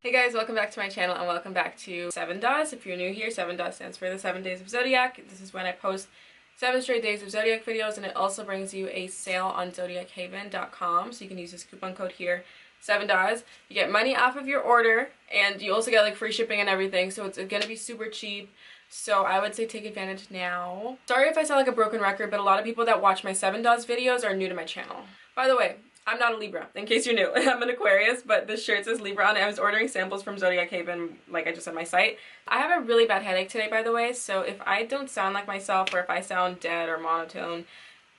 Hey guys, welcome back to my channel and welcome back to 7 Daws. If you're new here, 7 Daws stands for the 7 days of Zodiac. This is when I post 7 straight days of Zodiac videos, and it also brings you a sale on zodiachaven.com, so you can use this coupon code here, 7 Daws. You get money off of your order, and you also get like free shipping and everything, so it's gonna be super cheap. So I would say take advantage now. Sorry if I sound like a broken record, but a lot of people that watch my 7 Daws videos are new to my channel. By the way, I'm not a Libra, in case you're new. I'm an Aquarius, but this shirt says Libra on it. I was ordering samples from Zodiac Haven, like I just said, my site. I have a really bad headache today, by the way, so if I don't sound like myself or if I sound dead or monotone,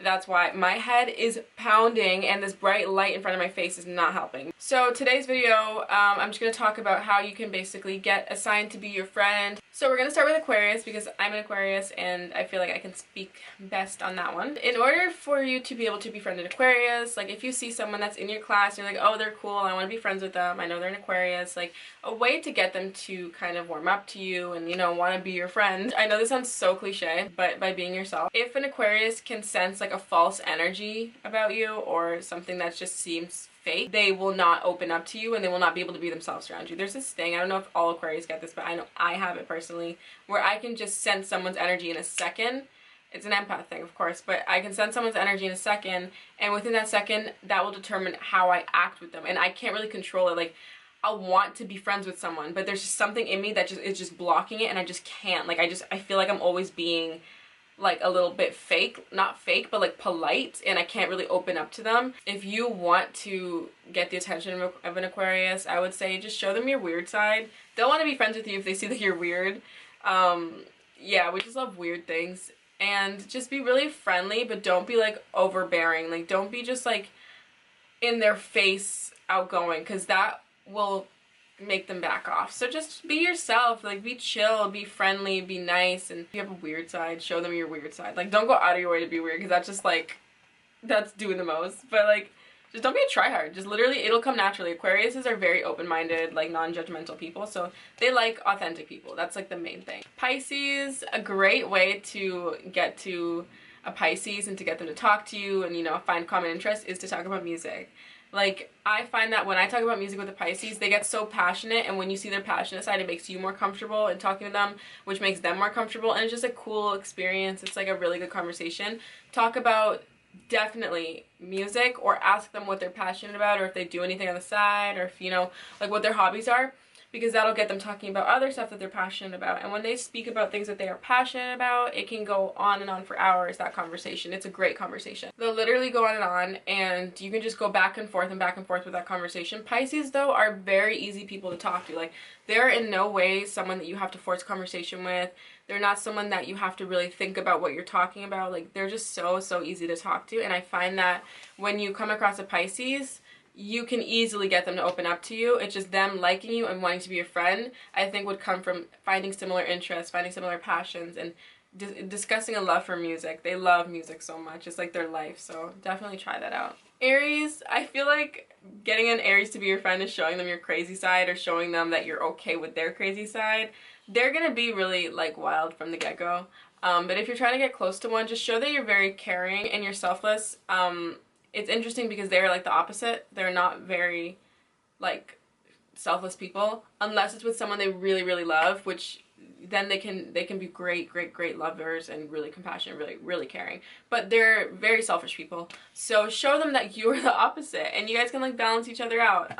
that's why. My head is pounding and this bright light in front of my face is not helping. So today's video, I'm just going to talk about how you can basically get assigned to be your friend. So we're going to start with Aquarius because I'm an Aquarius and I feel like I can speak best on that one. In order for you to be able to befriend an Aquarius, like if you see someone that's in your class and you're like, oh, they're cool, I want to be friends with them, I know they're an Aquarius, like a way to get them to kind of warm up to you and, you know, want to be your friend. I know this sounds so cliche, but by being yourself. If an Aquarius can sense like a false energy about you or something that just seems fake, they will not open up to you and they will not be able to be themselves around you. There's this thing, I don't know if all Aquarius get this, but I know I have it personally, where I can just sense someone's energy in a second. It's an empath thing, of course, but I can sense someone's energy in a second, and within that second, that will determine how I act with them, and I can't really control it. Like, I'll want to be friends with someone, but there's just something in me that is just blocking it, and I just can't. Like, I feel like I'm always being like a little bit fake, not fake, but like polite, and I can't really open up to them. If you want to get the attention of an Aquarius, I would say just show them your weird side. They'll want to be friends with you if they see that you're weird. Yeah, we just love weird things. And just be really friendly, but don't be like overbearing. Like, don't be just like in their face outgoing, because that will make them back off. So just be yourself, like be chill, be friendly, be nice, and if you have a weird side, show them your weird side. Like, don't go out of your way to be weird, because that's just like, that's doing the most. But like, just don't be a tryhard. Just literally, it'll come naturally. Aquariuses are very open-minded, like non-judgmental people, so they like authentic people. That's like the main thing. Pisces, a great way to get to a Pisces and to get them to talk to you and, you know, find common interest is to talk about music. Like, I find that when I talk about music with the Pisces, they get so passionate, and when you see their passionate side, it makes you more comfortable in talking to them, which makes them more comfortable, and it's just a cool experience. It's like a really good conversation. Talk about definitely music, or ask them what they're passionate about, or if they do anything on the side, or if, you know, like what their hobbies are, because that'll get them talking about other stuff that they're passionate about. And when they speak about things that they are passionate about, it can go on and on for hours, that conversation. It's a great conversation. They'll literally go on, and you can just go back and forth with that conversation. Pisces, though, are very easy people to talk to. Like, they're in no way someone that you have to force conversation with. They're not someone that you have to really think about what you're talking about. Like, they're just so easy to talk to. And I find that when you come across a Pisces, you can easily get them to open up to you. It's just them liking you and wanting to be your friend, I think, would come from finding similar interests, finding similar passions, and discussing a love for music. They love music so much. It's like their life, so definitely try that out. Aries, I feel like getting an Aries to be your friend is showing them your crazy side, or showing them that you're okay with their crazy side. They're gonna be really like wild from the get-go. But if you're trying to get close to one, just show that you're very caring and you're selfless. It's interesting because they're like the opposite. They're not very like selfless people, unless it's with someone they really love, which then they can be great lovers and really compassionate, really caring. But they're very selfish people. So show them that you're the opposite, and you guys can like balance each other out.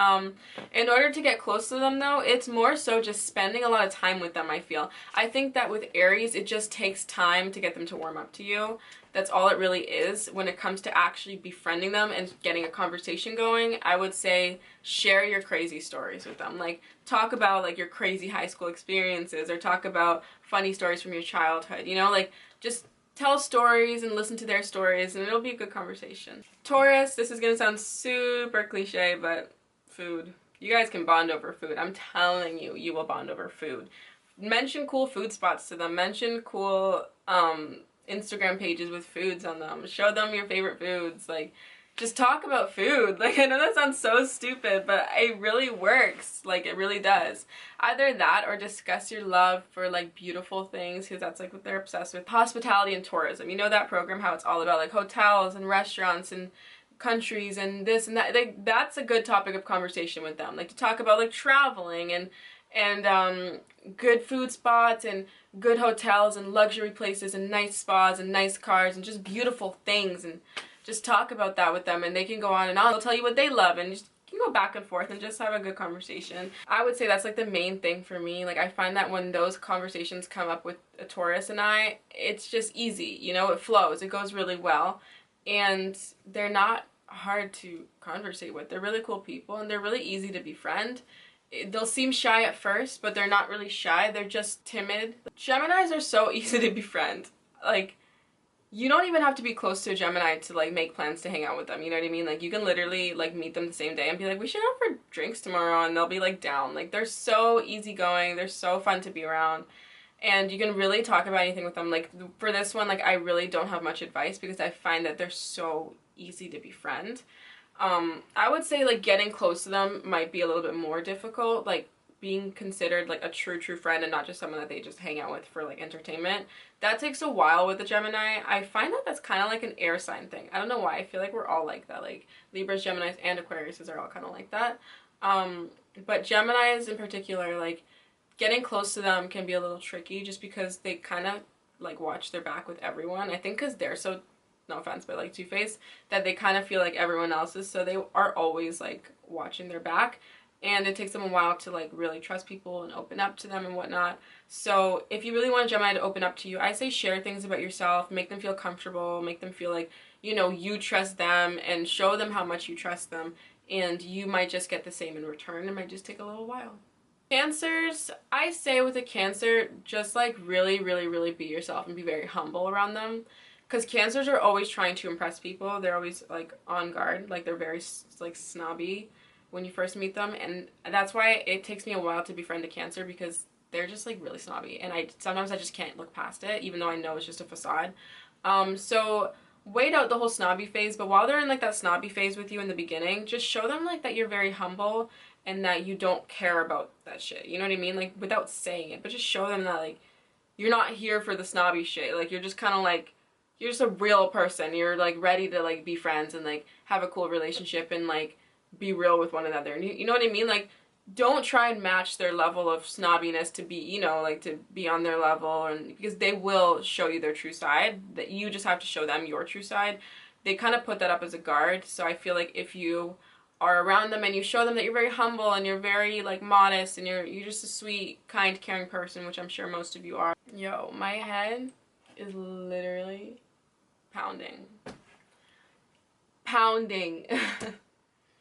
In order to get close to them, though, it's more so just spending a lot of time with them, I feel. I think that with Aries, it just takes time to get them to warm up to you. That's all it really is. When it comes to actually befriending them and getting a conversation going, I would say share your crazy stories with them. Like, talk about like your crazy high school experiences, or talk about funny stories from your childhood, you know, like just tell stories and listen to their stories, and it'll be a good conversation. Taurus, this is gonna sound super cliche, but food. You guys can bond over food. I'm telling you, you will bond over food. Mention cool food spots to them. Mention cool Instagram pages with foods on them. Show them your favorite foods. Like, just talk about food. Like, I know that sounds so stupid, but it really works. Like, it really does. Either that, or discuss your love for like beautiful things, because that's like what they're obsessed with. Hospitality and tourism. You know that program, how it's all about like hotels and restaurants and countries and this and that. Like, that's a good topic of conversation with them. Like, to talk about like traveling and good food spots and good hotels and luxury places and nice spas and nice cars and just beautiful things, and just talk about that with them, and they can go on and on. They'll tell you what they love, and just you can go back and forth and just have a good conversation. I would say that's like the main thing for me. Like, I find that when those conversations come up with a Taurus and I, it's just easy, you know, it flows, it goes really well, and they're not hard to conversate with. They're really cool people, and they're really easy to befriend. They'll seem shy at first, but they're not really shy. They're just timid. Geminis are so easy to befriend. Like, you don't even have to be close to a Gemini to like make plans to hang out with them. You know what I mean? Like, you can literally like meet them the same day and be like, we should go for drinks tomorrow, and they'll be like down. Like, they're so easygoing. They're so fun to be around. And you can really talk about anything with them. Like, for this one, like, I really don't have much advice because I find that they're so easy to befriend. I would say like getting close to them might be a little bit more difficult, like being considered like a true friend and not just someone that they just hang out with for like entertainment. That takes a while with the Gemini. I find that that's kind of like an air sign thing. I don't know why. I feel like we're all like that. Like, Libras, Geminis, and Aquariuses are all kind of like that. But Geminis in particular, like, getting close to them can be a little tricky just because they kind of like watch their back with everyone. I think because they're so, no offense, but like two-faced, that they kind of feel like everyone else is, so they are always like watching their back, and it takes them a while to like really trust people and open up to them and whatnot. So if you really want a Gemini to open up to you, I say share things about yourself, make them feel comfortable, make them feel like, you know, you trust them, and show them how much you trust them, and you might just get the same in return. It might just take a little while. Cancers, I say with a Cancer, just like really be yourself and be very humble around them. Because Cancers are always trying to impress people. They're always like on guard. Like, they're very like snobby when you first meet them, and that's why it takes me a while to befriend a Cancer, because they're just like really snobby, and sometimes I just can't look past it, even though I know it's just a facade. So wait out the whole snobby phase, but while they're in like that snobby phase with you in the beginning, just show them like that you're very humble and that you don't care about that shit. You know what I mean? Like, without saying it, but just show them that like you're not here for the snobby shit. Like, you're just kind of like, you're just a real person. You're like ready to like be friends and like have a cool relationship and like be real with one another. And you know what I mean? Like, don't try and match their level of snobbiness to be, you know, like to be on their level, and because they will show you their true side. That you just have to show them your true side. They kind of put that up as a guard. So I feel like if you are around them and you show them that you're very humble and you're very like modest and you're just a sweet, kind, caring person, which I'm sure most of you are. Yo, my head is literally pounding.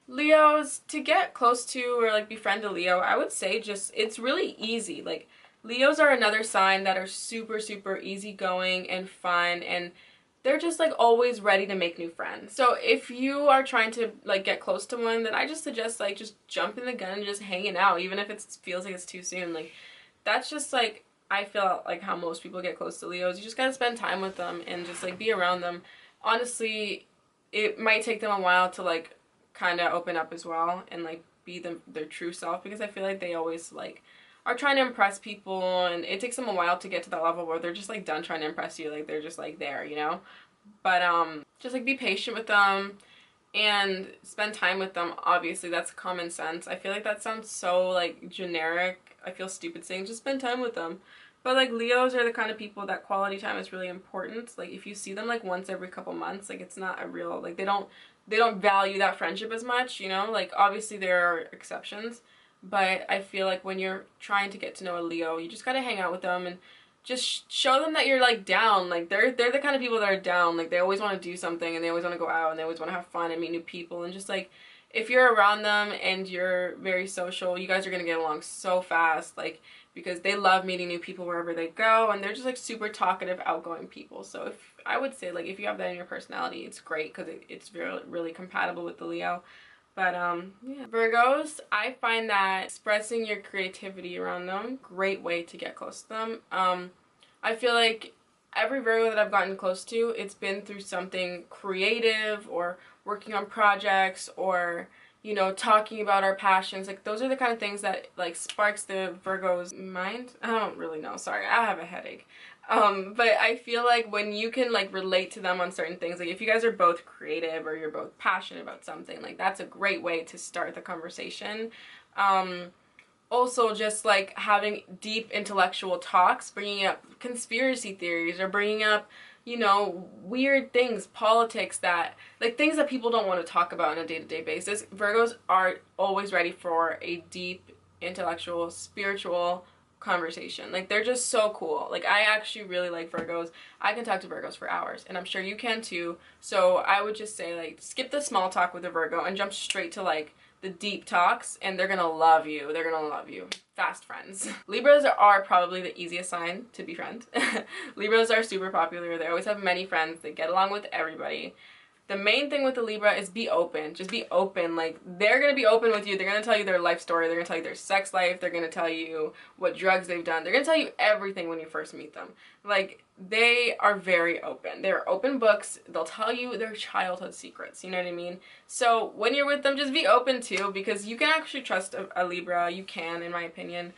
Leos, to get close to or like befriend a Leo, I would say just, it's really easy. Like, Leos are another sign that are super easygoing and fun, and they're just like always ready to make new friends. So if you are trying to like get close to one, then I just suggest like just jumping the gun and just hanging out, even if it feels like it's too soon. Like, that's just like, I feel like how most people get close to Leos. You just gotta spend time with them and just like be around them. Honestly, it might take them a while to like kind of open up as well and like be their true self, because I feel like they always like are trying to impress people, and it takes them a while to get to that level where they're just like done trying to impress you. Like, they're just like there, you know. But just like be patient with them and spend time with them. Obviously, that's common sense. I feel like that sounds so like generic. I feel stupid saying just spend time with them. But like, Leos are the kind of people that quality time is really important. Like, if you see them like once every couple months, like, it's not a real, like, they don't value that friendship as much, you know. Like, obviously there are exceptions, but I feel like when you're trying to get to know a Leo, you just gotta hang out with them and just show them that you're like down. Like, they're the kind of people that are down. Like, they always want to do something, and they always want to go out, and they always want to have fun and meet new people, and just like, if you're around them and you're very social, you guys are gonna get along so fast. Like, because they love meeting new people wherever they go, and they're just like super talkative, outgoing people. So if I would say like if you have that in your personality, it's great, because it's really compatible with the Leo. But yeah, Virgos, I find that expressing your creativity around them, great way to get close to them. I feel like every Virgo that I've gotten close to, it's been through something creative, or working on projects, or, you know, talking about our passions. Like, those are the kind of things that like sparks the Virgo's mind. I don't really know, sorry, I have a headache. But I feel like when you can like relate to them on certain things, like if you guys are both creative or you're both passionate about something, like that's a great way to start the conversation. Also just like having deep intellectual talks, bringing up conspiracy theories or bringing up, you know, weird things, politics, that like things that people don't want to talk about on a day-to-day basis. Virgos are always ready for a deep intellectual, spiritual conversation. Like they're just so cool. Like I actually really like Virgos. I can talk to Virgos for hours, and I'm sure you can too. So I would just say like skip the small talk with a Virgo and jump straight to like the deep talks, and they're gonna love you. They're gonna love you. Fast friends. Libras are probably the easiest sign to befriend. Libras are super popular. They always have many friends. They get along with everybody. The main thing with the Libra is be open. Just be open. Like, they're going to be open with you. They're going to tell you their life story. They're going to tell you their sex life. They're going to tell you what drugs they've done. They're going to tell you everything when you first meet them. Like, they are very open. They're open books. They'll tell you their childhood secrets. You know what I mean? So, when you're with them, just be open too, because you can actually trust a Libra. You can, in my opinion.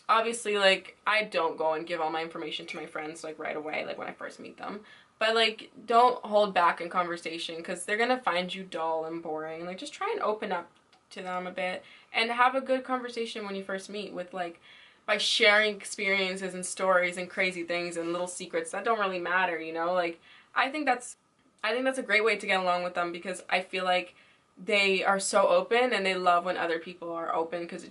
Obviously, like, I don't go and give all my information to my friends, like, right away, like, when I first meet them. But, like, don't hold back in conversation, because they're going to find you dull and boring. Like, just try and open up to them a bit and have a good conversation when you first meet with, like, by sharing experiences and stories and crazy things and little secrets that don't really matter, you know? Like, I think that's a great way to get along with them, because I feel like they are so open and they love when other people are open, because it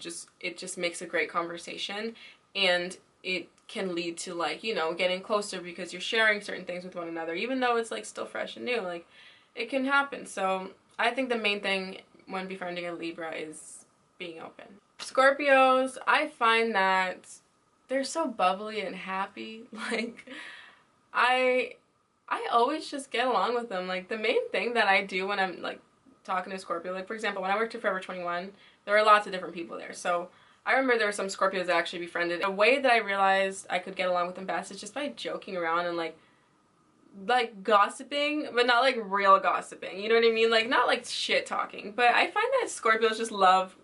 just makes a great conversation, and it can lead to, like, you know, getting closer because you're sharing certain things with one another, even though it's like still fresh and new. Like, it can happen. So I think the main thing when befriending a Libra is being open. Scorpios, I find that they're so bubbly and happy. Like, I always just get along with them. Like, the main thing that I do when I'm like talking to Scorpio, like, for example, when I worked at Forever 21, there were lots of different people there. So I remember there were some Scorpios that I actually befriended. A way that I realized I could get along with them best is just by joking around and like gossiping, but not like real gossiping. You know what I mean? Like, not like shit talking. But I find that Scorpios just love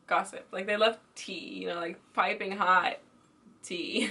gossip. Like, they love tea, you know, like piping hot tea.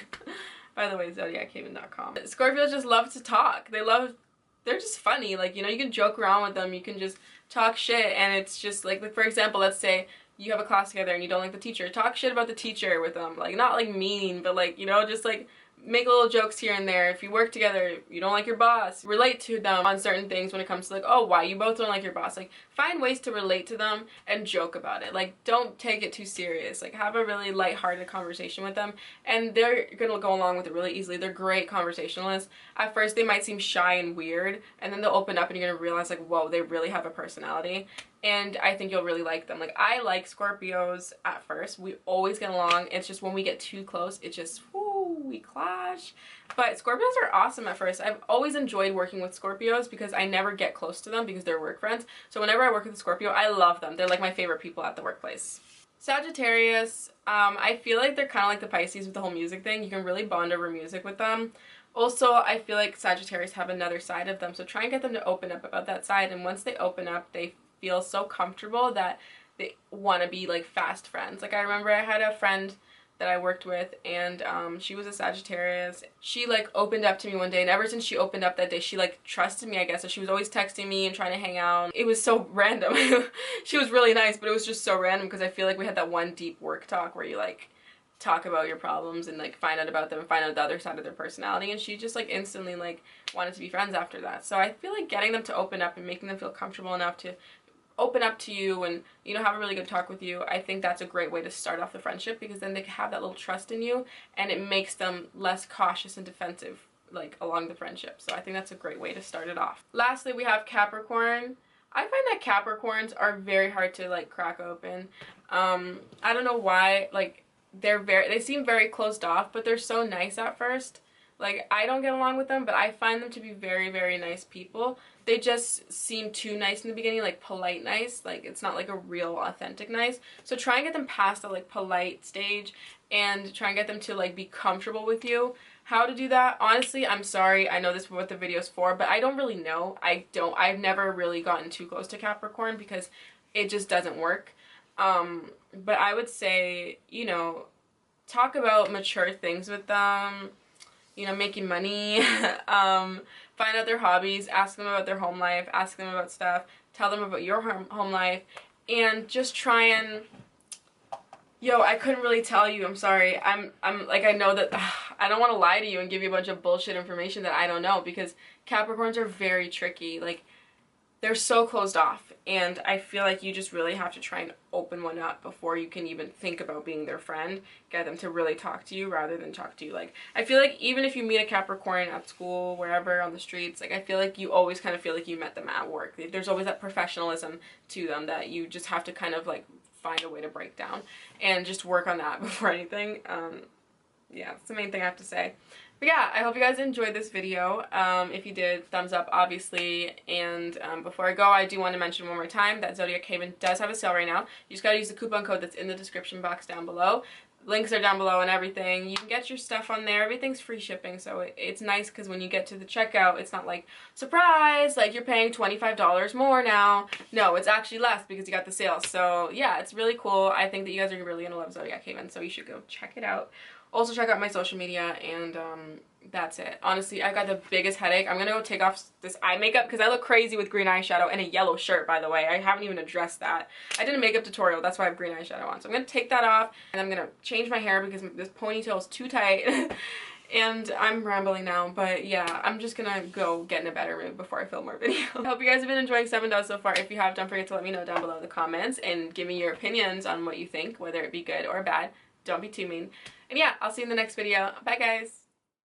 By the way, zodiachaven.com. Scorpios just love to talk. They're just funny. Like, you know, you can joke around with them. You can just talk shit, and it's just like for example, let's say you have a class together and you don't like the teacher. Talk shit about the teacher with them. Like, not like mean, but like, you know, just like make little jokes here and there. If you work together, you don't like your boss, relate to them on certain things when it comes to like, oh, why you both don't like your boss. Like, find ways to relate to them and joke about it. Like, don't take it too serious. Like, have a really lighthearted conversation with them, and they're gonna go along with it really easily. They're great conversationalists. At first they might seem shy and weird, and then they'll open up and you're gonna realize like, whoa, they really have a personality. And I think you'll really like them. Like, I like Scorpios at first. We always get along. It's just when we get too close, it just, whoo, we clash. But Scorpios are awesome at first. I've always enjoyed working with Scorpios because I never get close to them because they're work friends. So whenever I work with a Scorpio, I love them. They're like my favorite people at the workplace. Sagittarius, I feel like they're kind of like the Pisces with the whole music thing. You can really bond over music with them. Also, I feel like Sagittarius have another side of them. So try and get them to open up about that side. And once they open up, they feel so comfortable that they want to be like fast friends. Like, I remember I had a friend that I worked with, and she was a Sagittarius. She like opened up to me one day, and ever since she opened up that day, she like trusted me, I guess. So she was always texting me and trying to hang out. It was so random. She was really nice, but it was just so random because I feel like we had that one deep work talk where you like talk about your problems and like find out about them and find out the other side of their personality, and she just like instantly like wanted to be friends after that. So I feel like getting them to open up and making them feel comfortable enough to open up to you and, you know, have a really good talk with you, I think that's a great way to start off the friendship, because then they have that little trust in you and it makes them less cautious and defensive like along the friendship. So I think that's a great way to start it off. Lastly, we have Capricorn. I find that Capricorns are very hard to like crack open. I don't know why. Like, they seem very closed off, but they're so nice at first. Like, I don't get along with them, but I find them to be very, very nice people. They just seem too nice in the beginning, like polite nice. Like, it's not like a real authentic nice. So try and get them past the like polite stage and try and get them to like be comfortable with you. How to do that? Honestly, I'm sorry. I know this is what the video's for, but I don't really know. I've never really gotten too close to Capricorn because it just doesn't work. But I would say, you know, talk about mature things with them. you know, making money. Find out their hobbies, ask them about their home life, ask them about stuff, tell them about your home life, and just try and, yo, I couldn't really tell you, I'm sorry. I'm like, I know that, I don't want to lie to you and give you a bunch of bullshit information that I don't know, because Capricorns are very tricky. Like, they're so closed off, and I feel like you just really have to try and open one up before you can even think about being their friend. Get them to really talk to you rather than talk to you. Like, I feel like even if you meet a Capricorn at school, wherever, on the streets, like, I feel like you always kind of feel like you met them at work. There's always that professionalism to them that you just have to kind of, like, find a way to break down and just work on that before anything. Yeah, that's the main thing I have to say. But yeah, I hope you guys enjoyed this video. If you did, thumbs up, obviously. And before I go, I do want to mention one more time that Zodiac Haven does have a sale right now. You just gotta use the coupon code that's in the description box down below. Links are down below and everything. You can get your stuff on there. Everything's free shipping, so it's nice because when you get to the checkout, it's not like, surprise, like you're paying $25 more now. No, it's actually less because you got the sale. So yeah, it's really cool. I think that you guys are really gonna love Zodiac Haven, so you should go check it out. Also check out my social media, and that's it. Honestly, I got the biggest headache. I'm gonna go take off this eye makeup because I look crazy with green eyeshadow and a yellow shirt, by the way. I haven't even addressed that. I did a makeup tutorial, that's why I have green eyeshadow on. So I'm gonna take that off, and I'm gonna change my hair because this ponytail is too tight. And I'm rambling now, but yeah, I'm just gonna go get in a better mood before I film more videos. I hope you guys have been enjoying 7 Does so far. If you have, don't forget to let me know down below in the comments and give me your opinions on what you think, whether it be good or bad. Don't be too mean. And yeah, I'll see you in the next video. Bye, guys.